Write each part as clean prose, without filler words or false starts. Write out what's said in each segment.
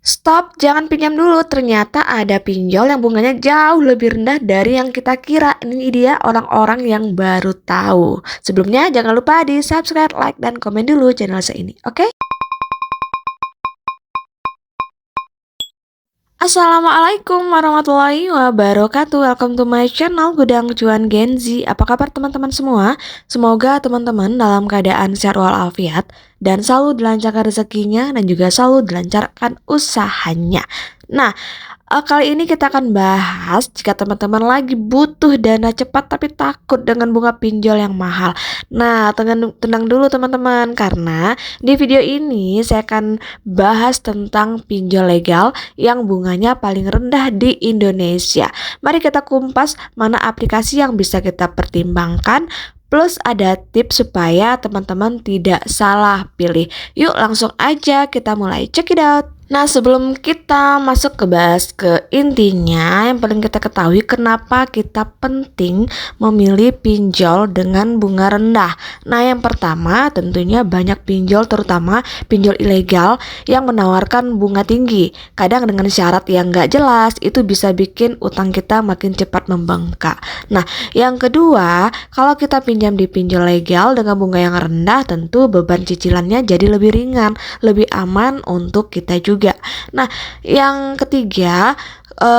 Stop, jangan pinjam dulu. Ternyata ada pinjol yang bunganya jauh lebih rendah dari yang kita kira. Ini dia orang-orang yang baru tahu. Sebelumnya jangan lupa di subscribe, like, dan komen dulu channel saya ini. Oke? Assalamualaikum warahmatullahi wabarakatuh. Welcome to my channel Gudang Cuan Gen Z. Apa kabar teman-teman semua? Semoga teman-teman dalam keadaan sehat walafiat dan selalu dilancarkan rezekinya dan juga selalu dilancarkan usahanya. Nah, kali ini kita akan bahas jika teman-teman lagi butuh dana cepat tapi takut dengan bunga pinjol yang mahal. Nah, tenang dulu teman-teman, karena di video ini saya akan bahas tentang pinjol legal yang bunganya paling rendah di Indonesia. Mari kita kumpas mana aplikasi yang bisa kita pertimbangkan, plus ada tips supaya teman-teman tidak salah pilih. Yuk langsung aja kita mulai, check it out. Nah, sebelum kita masuk ke bahas ke intinya, yang paling kita ketahui kenapa kita penting memilih pinjol dengan bunga rendah. Nah, yang pertama tentunya banyak pinjol, terutama pinjol ilegal yang menawarkan bunga tinggi. Kadang dengan syarat yang nggak jelas, itu bisa bikin utang kita makin cepat membengkak. Nah, yang kedua, kalau kita pinjam di pinjol legal dengan bunga yang rendah, tentu beban cicilannya jadi lebih ringan, lebih aman untuk kita juga. Nah, yang ketiga,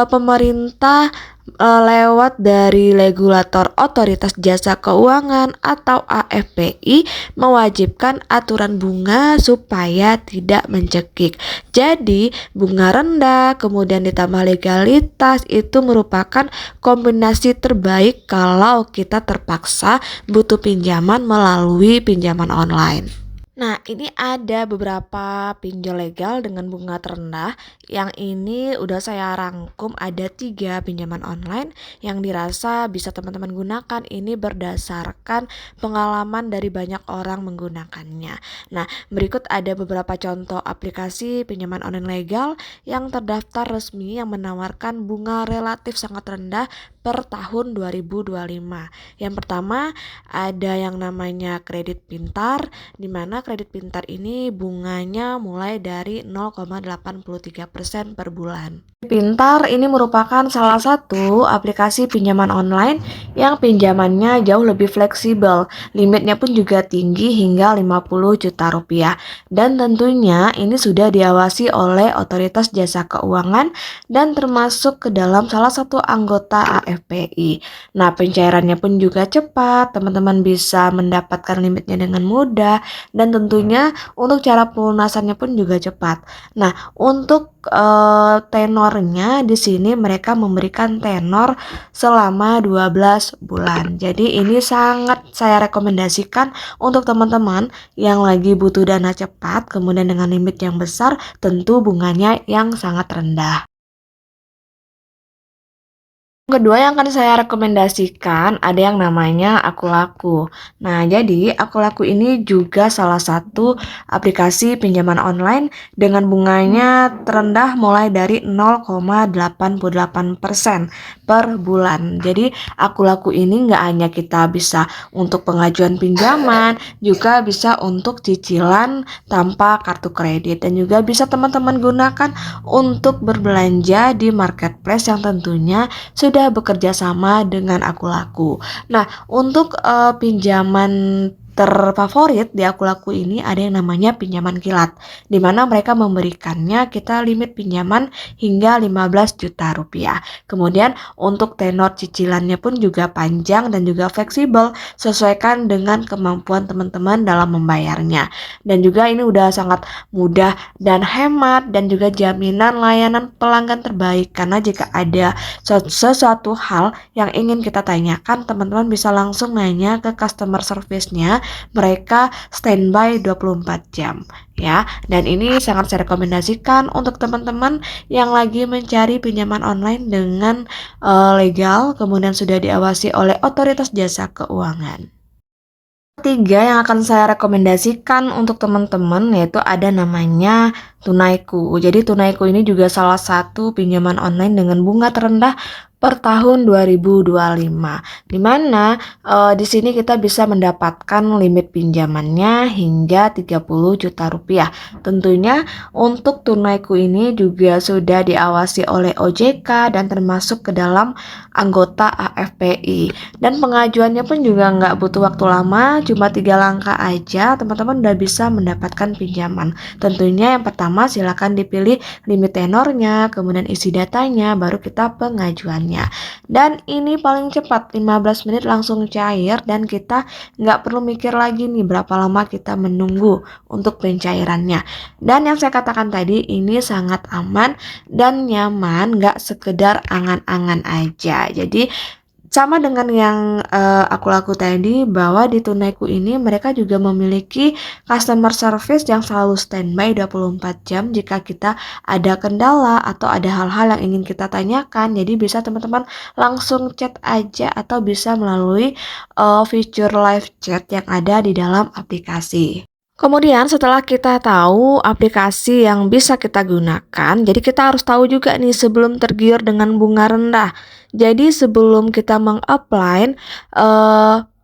pemerintah lewat dari regulator Otoritas Jasa Keuangan atau AFPI mewajibkan aturan bunga supaya tidak mencekik. Jadi, bunga rendah kemudian ditambah legalitas itu merupakan kombinasi terbaik kalau kita terpaksa butuh pinjaman melalui pinjaman online. Nah, ini ada beberapa pinjol legal dengan bunga terendah. Yang ini udah saya rangkum, ada 3 pinjaman online yang dirasa bisa teman-teman gunakan. Ini berdasarkan pengalaman dari banyak orang menggunakannya. Nah, berikut ada beberapa contoh aplikasi pinjaman online legal yang terdaftar resmi yang menawarkan bunga relatif sangat rendah per tahun 2025. Yang pertama ada yang namanya Kredit Pintar, di mana kredit pintar ini bunganya mulai dari 0,83% per bulan. Pintar ini merupakan salah satu aplikasi pinjaman online yang pinjamannya jauh lebih fleksibel. Limitnya pun juga tinggi hingga 50 juta rupiah. Dan tentunya ini sudah diawasi oleh Otoritas Jasa Keuangan dan termasuk ke dalam salah satu anggota AFPI. Nah, pencairannya pun juga cepat, teman-teman bisa mendapatkan limitnya dengan mudah, dan tentunya untuk cara pelunasannya pun juga cepat. Nah, untuk tenornya di sini mereka memberikan tenor selama 12 bulan. Jadi ini sangat saya rekomendasikan untuk teman-teman yang lagi butuh dana cepat kemudian dengan limit yang besar, tentu bunganya yang sangat rendah. Kedua yang akan saya rekomendasikan ada yang namanya Aku Laku. Nah, jadi Aku Laku ini juga salah satu aplikasi pinjaman online dengan bunganya terendah mulai dari 0,88% per bulan. Jadi Aku Laku ini nggak hanya kita bisa untuk pengajuan pinjaman, juga bisa untuk cicilan tanpa kartu kredit, dan juga bisa teman-teman gunakan untuk berbelanja di marketplace yang tentunya sudah bekerja sama dengan Aku Laku. Nah, untuk pinjaman terfavorit di Aku Laku ini ada yang namanya pinjaman kilat, di mana mereka memberikannya kita limit pinjaman hingga 15 juta rupiah. Kemudian untuk tenor cicilannya pun juga panjang dan juga fleksibel, sesuaikan dengan kemampuan teman-teman dalam membayarnya. Dan juga ini udah sangat mudah dan hemat, dan juga jaminan layanan pelanggan terbaik, karena jika ada sesuatu hal yang ingin kita tanyakan, teman-teman bisa langsung nanya ke customer service-nya, mereka standby 24 jam ya. Dan ini sangat saya rekomendasikan untuk teman-teman yang lagi mencari pinjaman online dengan legal, kemudian sudah diawasi oleh Otoritas Jasa Keuangan. Ketiga yang akan saya rekomendasikan untuk teman-teman yaitu ada namanya Tunaiku. Jadi Tunaiku ini juga salah satu pinjaman online dengan bunga terendah per tahun 2025, di mana di sini kita bisa mendapatkan limit pinjamannya hingga 30 juta rupiah. Tentunya untuk tunaiku ini juga sudah diawasi oleh OJK dan termasuk ke dalam anggota AFPI. Dan pengajuannya pun juga nggak butuh waktu lama, cuma 3 langkah aja teman-teman udah bisa mendapatkan pinjaman. Tentunya yang pertama silakan dipilih limit tenornya, kemudian isi datanya, baru kita pengajuannya. Dan ini paling cepat 15 menit langsung cair dan kita nggak perlu mikir lagi nih berapa lama kita menunggu untuk pencairannya. Dan yang saya katakan tadi ini sangat aman dan nyaman, nggak sekedar angan-angan aja. Jadi sama dengan yang aku laku tadi, bahwa di Tunaiku ini mereka juga memiliki customer service yang selalu standby 24 jam jika kita ada kendala atau ada hal-hal yang ingin kita tanyakan. Jadi bisa teman-teman langsung chat aja atau bisa melalui fitur live chat yang ada di dalam aplikasi. Kemudian setelah kita tahu aplikasi yang bisa kita gunakan, jadi kita harus tahu juga nih sebelum tergiur dengan bunga rendah. Jadi sebelum kita meng-apply,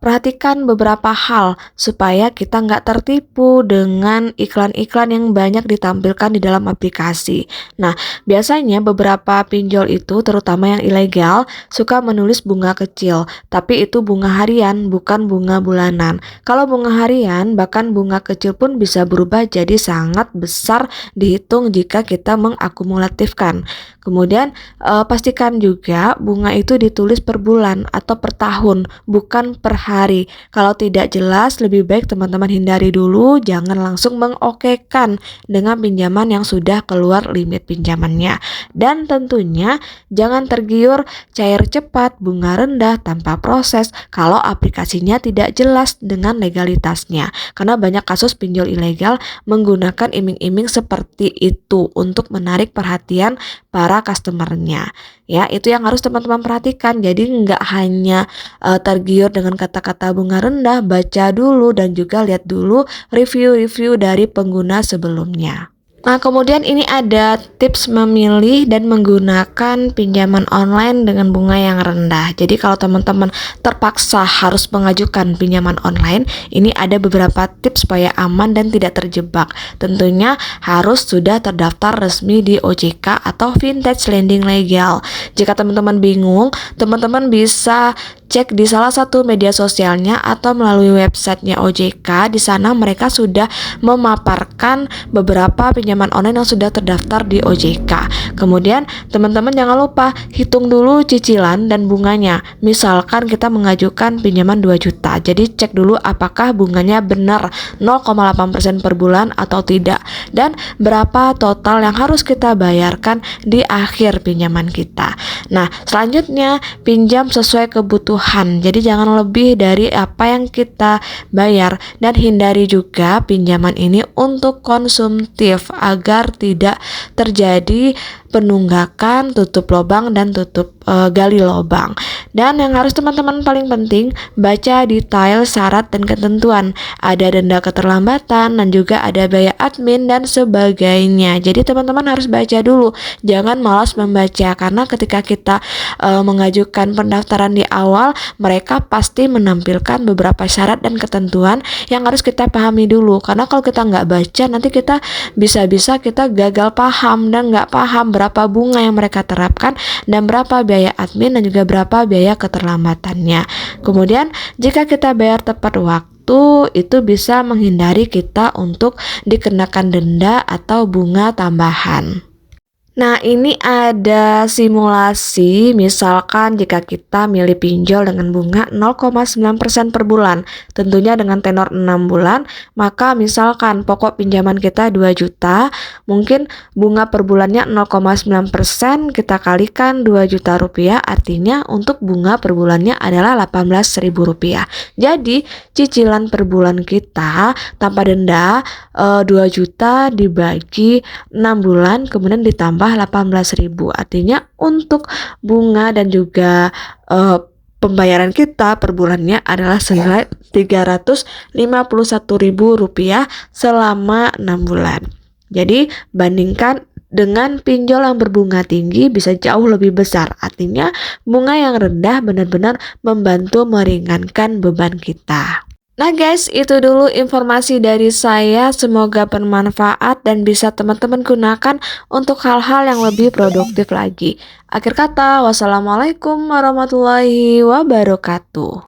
perhatikan beberapa hal supaya kita nggak tertipu dengan iklan-iklan yang banyak ditampilkan di dalam aplikasi. Nah, biasanya beberapa pinjol itu, terutama yang ilegal, suka menulis bunga kecil, tapi itu bunga harian, bukan bunga bulanan. Kalau bunga harian, bahkan bunga kecil pun bisa berubah jadi sangat besar dihitung jika kita mengakumulatifkan. Kemudian pastikan juga bunga itu ditulis per bulan atau per tahun, bukan per hari. Kalau tidak jelas, lebih baik teman-teman hindari dulu, jangan langsung mengokekan dengan pinjaman yang sudah keluar limit pinjamannya. Dan tentunya jangan tergiur cair cepat, bunga rendah tanpa proses kalau aplikasinya tidak jelas dengan legalitasnya. Karena banyak kasus pinjol ilegal menggunakan iming-iming seperti itu untuk menarik perhatian para customernya. Ya, itu yang harus teman-teman perhatikan. Jadi nggak hanya tergiur dengan kata-kata bunga rendah, baca dulu dan juga lihat dulu review-review dari pengguna sebelumnya. Nah, kemudian ini ada tips memilih dan menggunakan pinjaman online dengan bunga yang rendah. Jadi kalau teman-teman terpaksa harus mengajukan pinjaman online, ini ada beberapa tips supaya aman dan tidak terjebak. Tentunya harus sudah terdaftar resmi di OJK atau Vintage Lending Legal. Jika teman-teman bingung, teman-teman bisa cek di salah satu media sosialnya atau melalui websitenya OJK. Di sana mereka sudah memaparkan beberapa pinjaman online yang sudah terdaftar di OJK. Kemudian teman-teman jangan lupa hitung dulu cicilan dan bunganya. Misalkan kita mengajukan pinjaman 2 juta. Jadi cek dulu apakah bunganya benar 0,8% per bulan atau tidak. Dan berapa total yang harus kita bayarkan di akhir pinjaman kita. Nah, selanjutnya pinjam sesuai kebutuhan. Jadi jangan lebih dari apa yang kita bayar dan hindari juga pinjaman ini untuk konsumtif agar tidak terjadi penunggakan, tutup lubang dan tutup gali lubang. Dan yang harus teman-teman paling penting, baca detail syarat dan ketentuan. Ada denda keterlambatan dan juga ada biaya admin dan sebagainya. Jadi teman-teman harus baca dulu, jangan malas membaca karena ketika kita mengajukan pendaftaran di awal, mereka pasti menampilkan beberapa syarat dan ketentuan yang harus kita pahami dulu. Karena kalau kita nggak baca, nanti kita bisa-bisa kita gagal paham dan nggak paham berapa bunga yang mereka terapkan dan berapa biaya admin dan juga berapa biaya keterlambatannya. Kemudian jika kita bayar tepat waktu, itu bisa menghindari kita untuk dikenakan denda atau bunga tambahan. Nah, ini ada simulasi, misalkan jika kita milih pinjol dengan bunga 0,9% per bulan, tentunya dengan tenor 6 bulan, maka misalkan pokok pinjaman kita 2 juta, mungkin bunga per bulannya 0,9%, kita kalikan 2 juta rupiah, artinya untuk bunga per bulannya adalah 18.000 rupiah. Jadi, cicilan per bulan kita tanpa denda 2 juta dibagi 6 bulan, kemudian ditambah 18.000, artinya untuk bunga dan juga pembayaran kita per bulannya adalah senilai 351.000 rupiah selama 6 bulan. Jadi bandingkan Dengan pinjol yang berbunga tinggi bisa jauh lebih besar. Artinya bunga yang rendah benar-benar membantu meringankan beban kita. Nah guys, itu dulu informasi dari saya. Semoga bermanfaat dan bisa teman-teman gunakan untuk hal-hal yang lebih produktif lagi. Akhir kata, wassalamualaikum warahmatullahi wabarakatuh.